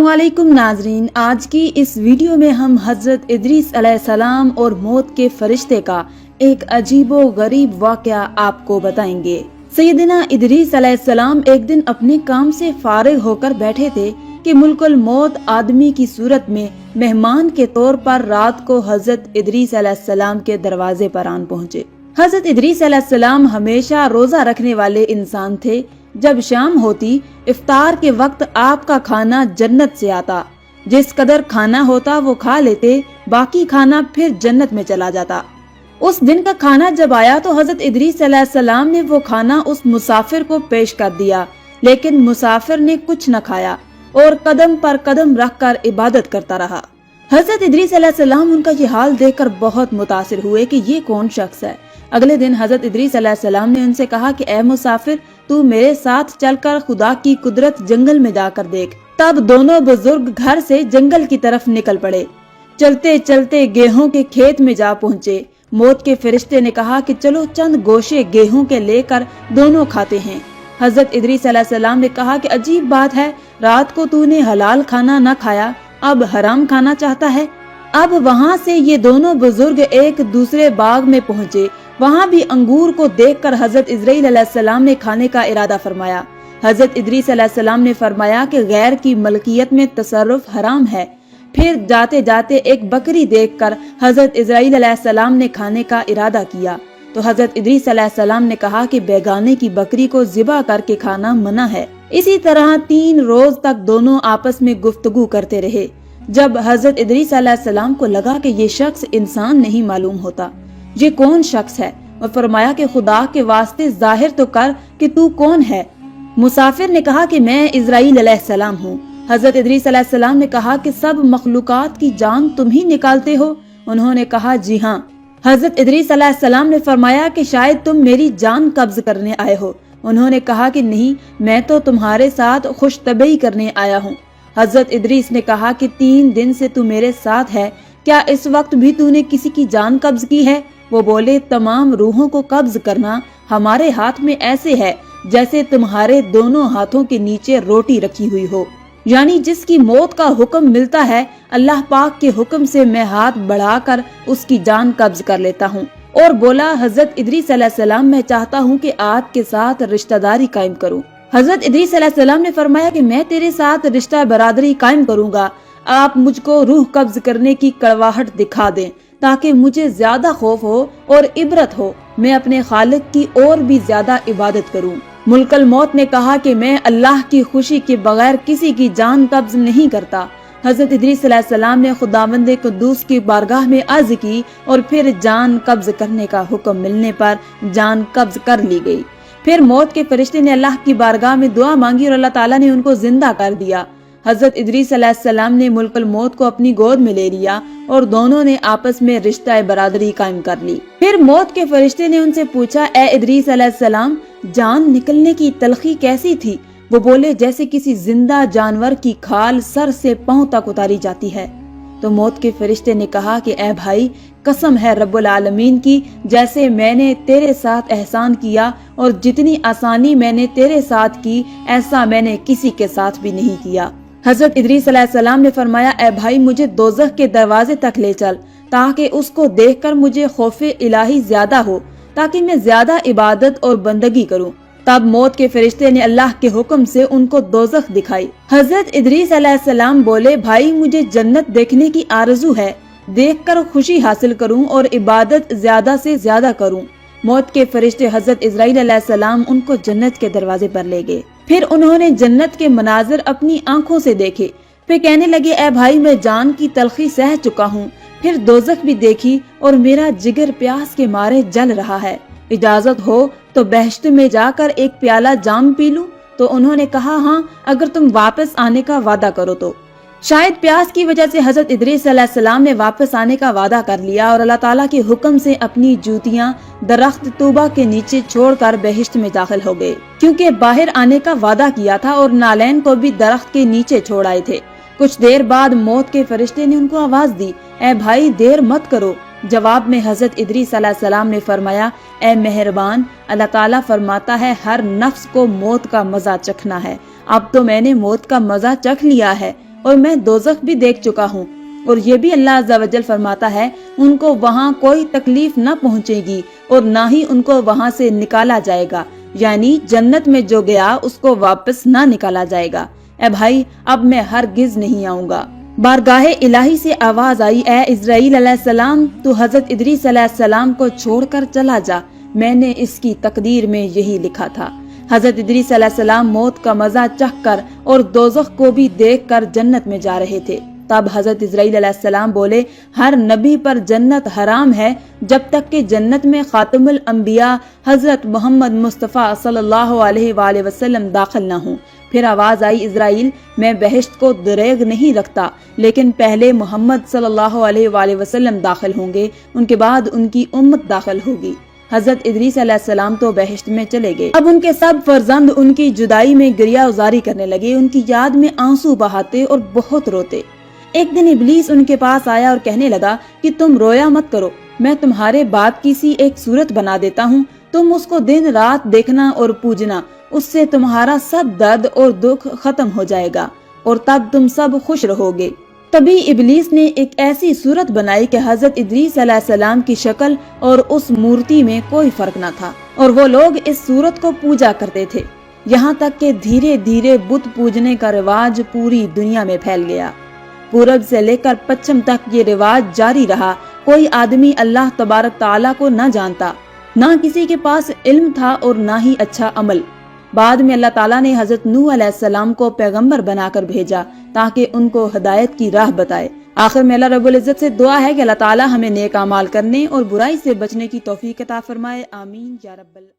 अस्सलामुअलैकुम नाजरीन, आज की इस वीडियो में हम हजरत इदरीस अलैहिस्सलाम और मौत के फरिश्ते का एक अजीबो गरीब वाकया आपको बताएंगे। सैयदना इदरीस अलैहिस्सलाम एक दिन अपने काम से फारिग होकर बैठे थे कि मुल्कुल मौत आदमी की सूरत में मेहमान के तौर पर रात को हजरत इदरीस अलैहिस्सलाम के दरवाजे पर आन पहुँचे। हजरत इदरीस अलैहिस्सलाम हमेशा रोजा रखने वाले इंसान थे। जब शाम होती इफ्तार के वक्त आपका खाना जन्नत से आता, जिस कदर खाना होता वो खा लेते, बाकी खाना फिर जन्नत में चला जाता। उस दिन का खाना जब आया तो हजरत इदरीस अलैहिस्सलाम ने वो खाना उस मुसाफिर को पेश कर दिया, लेकिन मुसाफिर ने कुछ न खाया और कदम पर कदम रखकर इबादत करता रहा। हजरत इदरीस अलैहिस्सलाम उनका ये हाल देखकर बहुत मुतासिर हुए कि ये कौन शख्स है। अगले दिन हजरत इदरीस अलैहिस्सलाम ने उनसे कहा कि ए मुसाफिर, तू मेरे साथ चलकर खुदा की कुदरत जंगल में जाकर देख। तब दोनों बुजुर्ग घर से जंगल की तरफ निकल पड़े। चलते चलते गेहूं के खेत में जा पहुँचे। मौत के फरिश्ते ने कहा कि चलो चंद गोशे गेहूं के लेकर दोनों खाते हैं। हजरत इदरीस अलैहिस्सलाम ने कहा कि अजीब बात है, रात को तूने हलाल खाना न खाया, अब हराम खाना चाहता है। अब वहाँ से ये दोनों बुजुर्ग एक दूसरे बाग में पहुँचे। वहाँ भी अंगूर को देखकर हजरत इजराइल अलैहिस्सलाम ने खाने का इरादा फरमाया। हजरत इदरीस अलैहिस्सलाम ने फरमाया कि गैर की मलकियत में तसर्रुफ हराम है। फिर जाते जाते एक बकरी देखकर हजरत इजराइल अलैहिस्सलाम ने खाने का इरादा किया तो हजरत इदरीस अलैहिस्सलाम ने कहा कि बेगाने की बकरी को ज़िबा करके खाना मना है। इसी तरह 3 रोज तक दोनों आपस में गुफ्तगू करते रहे। जब हजरत इदरीस अलैहिस्सलाम को लगा कि ये शख्स इंसान नहीं मालूम होता, ये कौन शख्स है, और फरमाया कि खुदा के वास्ते जाहिर तो कर कि तू कौन है। मुसाफिर ने कहा कि मैं इजराइल अलैहिस्सलाम हूँ। हजरत इदरीस अलैहिस्सलाम ने कहा कि सब मखलूकात की जान तुम ही निकालते हो। उन्होंने कहा जी हाँ। हजरत इदरीस अलैहिस्सलाम ने फरमाया कि शायद तुम मेरी जान कब्ज करने आए हो। उन्होंने कहा कि नहीं, मैं तो तुम्हारे साथ खुशतबई करने आया हूँ। हजरत इदरीस ने कहा कि 3 दिन से तू मेरे साथ है, क्या इस वक्त भी तूने किसी की जान कब्ज की है? वो बोले, तमाम रूहों को कब्ज करना हमारे हाथ में ऐसे है जैसे तुम्हारे दोनों हाथों के नीचे रोटी रखी हुई हो। यानी जिसकी मौत का हुक्म मिलता है, अल्लाह पाक के हुक्म से मैं हाथ बढ़ाकर उसकी जान कब्ज कर लेता हूँ। और बोला, हजरत इदरीस अलैहिस्सलाम, मैं चाहता हूँ कि आपके साथ रिश्तेदारी कायम करूँ। हजरत इदरीस अलैहिस्सलाम ने फरमाया कि मैं तेरे साथ रिश्ता बरादरी कायम करूँगा, आप मुझको रूह कब्ज करने की कड़वाहट दिखा दें ताकि मुझे ज्यादा खौफ हो और इबरत हो, मैं अपने खालिक की और भी ज्यादा इबादत करूं। मुल्कल मौत ने कहा कि मैं अल्लाह की खुशी के बगैर किसी की जान कब्ज नहीं करता। हजरत इदरीस अलैहिस्सलाम ने खुदावंद कुद्दूस की बारगाह में अर्ज की और फिर जान कब्ज करने का हुक्म मिलने पर जान कब्ज कर ली गई। फिर मौत के फरिश्ते ने अल्लाह की बारगाह में दुआ मांगी और अल्लाह ताला ने उनको जिंदा कर दिया। हजरत इदरीस अलैहिस्सलाम ने मुल्कुल मौत को अपनी गोद में ले लिया और दोनों ने आपस में रिश्ता बरादरी कायम कर ली। फिर मौत के फरिश्ते ने उनसे पूछा, ए इदरीस अलैहिस्सलाम, जान निकलने की तलखी कैसी थी? वो बोले, जैसे किसी जिंदा जानवर की खाल सर से पांव तक उतारी जाती है। तो मौत के फरिश्ते ने कहा कि ए भाई, कसम है रब्बुल आलमीन की, जैसे मैंने तेरे साथ एहसान किया और जितनी आसानी मैंने तेरे साथ की, ऐसा मैंने किसी के साथ भी नहीं किया। हजरत इदरीस अलैहिस्सलाम ने फरमाया, ए भाई, मुझे दोज़ख के दरवाजे तक ले चल ताकि उसको देखकर मुझे खौफे इलाही ज्यादा हो, ताकि मैं ज्यादा इबादत और बंदगी करूं। तब मौत के फरिश्ते ने अल्लाह के हुक्म से उनको दोज़ख दिखाई। हजरत इदरीस अलैहिस्सलाम बोले, भाई, मुझे जन्नत देखने की आरज़ू है, देखकर खुशी हासिल करूं और इबादत ज्यादा से ज्यादा करूं। मौत के फरिश्ते हजरत इजराइल अलैहिस्सलाम उनको जन्नत के दरवाजे पर ले गए। फिर उन्होंने जन्नत के मनाजिर अपनी आंखों से देखे। फिर कहने लगे, ए भाई, मैं जान की तलखी सह चुका हूँ। फिर दोज़ख भी देखी और मेरा जिगर प्यास के मारे जल रहा है। इजाजत हो तो बहश्त में जाकर एक प्याला जाम पी लूं? तो उन्होंने कहा, हाँ, अगर तुम वापस आने का वादा करो तो। शायद प्यास की वजह से हजरत इदरीस अलैहिस्सलाम ने वापस आने का वादा कर लिया और अल्लाह ताला के हुक्म से अपनी जूतियां दरख्त तूबा के नीचे छोड़कर बहिश्त में दाखिल हो गए, क्योंकि बाहर आने का वादा किया था और नालैन को भी दरख्त के नीचे छोड़ आए थे। कुछ देर बाद मौत के फरिश्ते ने उनको आवाज दी, ए भाई, देर मत करो। जवाब में हजरत इदरीस अलैहिस्सलाम ने फरमाया, ए मेहरबान, अल्लाह ताला फरमाता है हर नफ्स को मौत का मजा चखना है। अब तो मैंने मौत का मजा चख लिया है اور میں دوزخ بھی دیکھ چکا ہوں، اور یہ بھی اللہ عز و جل فرماتا ہے ان کو وہاں کوئی تکلیف نہ پہنچے گی اور نہ ہی ان کو وہاں سے نکالا جائے گا، یعنی جنت میں جو گیا اس کو واپس نہ نکالا جائے گا۔ اے بھائی، اب میں ہرگز نہیں آؤں گا۔ بارگاہ الہی سے آواز آئی، اے اسرائیل علیہ السلام، تو حضرت ادریس علیہ السلام کو چھوڑ کر چلا جا، میں نے اس کی تقدیر میں یہی لکھا تھا۔ حضرت ادریس علیہ السلام موت کا مزہ چکھ کر اور دوزخ کو بھی دیکھ کر جنت میں جا رہے تھے۔ تب حضرت اسرائیل علیہ السلام بولے، ہر نبی پر جنت حرام ہے جب تک کہ جنت میں خاتم الانبیاء حضرت محمد مصطفیٰ صلی اللہ علیہ وآلہ وسلم داخل نہ ہوں۔ پھر آواز آئی، اسرائیل، میں بہشت کو دریغ نہیں رکھتا، لیکن پہلے محمد صلی اللہ علیہ وآلہ وسلم داخل ہوں گے، ان کے بعد ان کی امت داخل ہوگی۔ حضرت ادریس علیہ السلام تو بہشت میں چلے گئے۔ اب ان کے سب فرزند ان کی جدائی میں گریہ ازاری کرنے لگے، ان کی یاد میں آنسو بہاتے اور بہت روتے۔ ایک دن ابلیس ان کے پاس آیا اور کہنے لگا کہ تم رویا مت کرو، میں تمہارے باپ کی سی ایک صورت بنا دیتا ہوں، تم اس کو دن رات دیکھنا اور پوجنا، اس سے تمہارا سب درد اور دکھ ختم ہو جائے گا اور تب تم سب خوش رہو گے۔ تبھی ابلیس نے ایک ایسی صورت بنائی کہ حضرت ادریس علیہ السلام کی شکل اور اس مورتی میں کوئی فرق نہ تھا، اور وہ لوگ اس صورت کو پوجا کرتے تھے، یہاں تک کہ دھیرے دھیرے بت پوجنے کا رواج پوری دنیا میں پھیل گیا۔ پورب سے لے کر پچھم تک یہ رواج جاری رہا، کوئی آدمی اللہ تبارک تعالیٰ کو نہ جانتا، نہ کسی کے پاس علم تھا اور نہ ہی اچھا عمل۔ بعد میں اللہ تعالیٰ نے حضرت نوح علیہ السلام کو پیغمبر بنا کر بھیجا تاکہ ان کو ہدایت کی راہ بتائے۔ آخر میں اللہ رب العزت سے دعا ہے کہ اللہ تعالیٰ ہمیں نیک اعمال کرنے اور برائی سے بچنے کی توفیق عطا فرمائے، آمین یا رب العالمین۔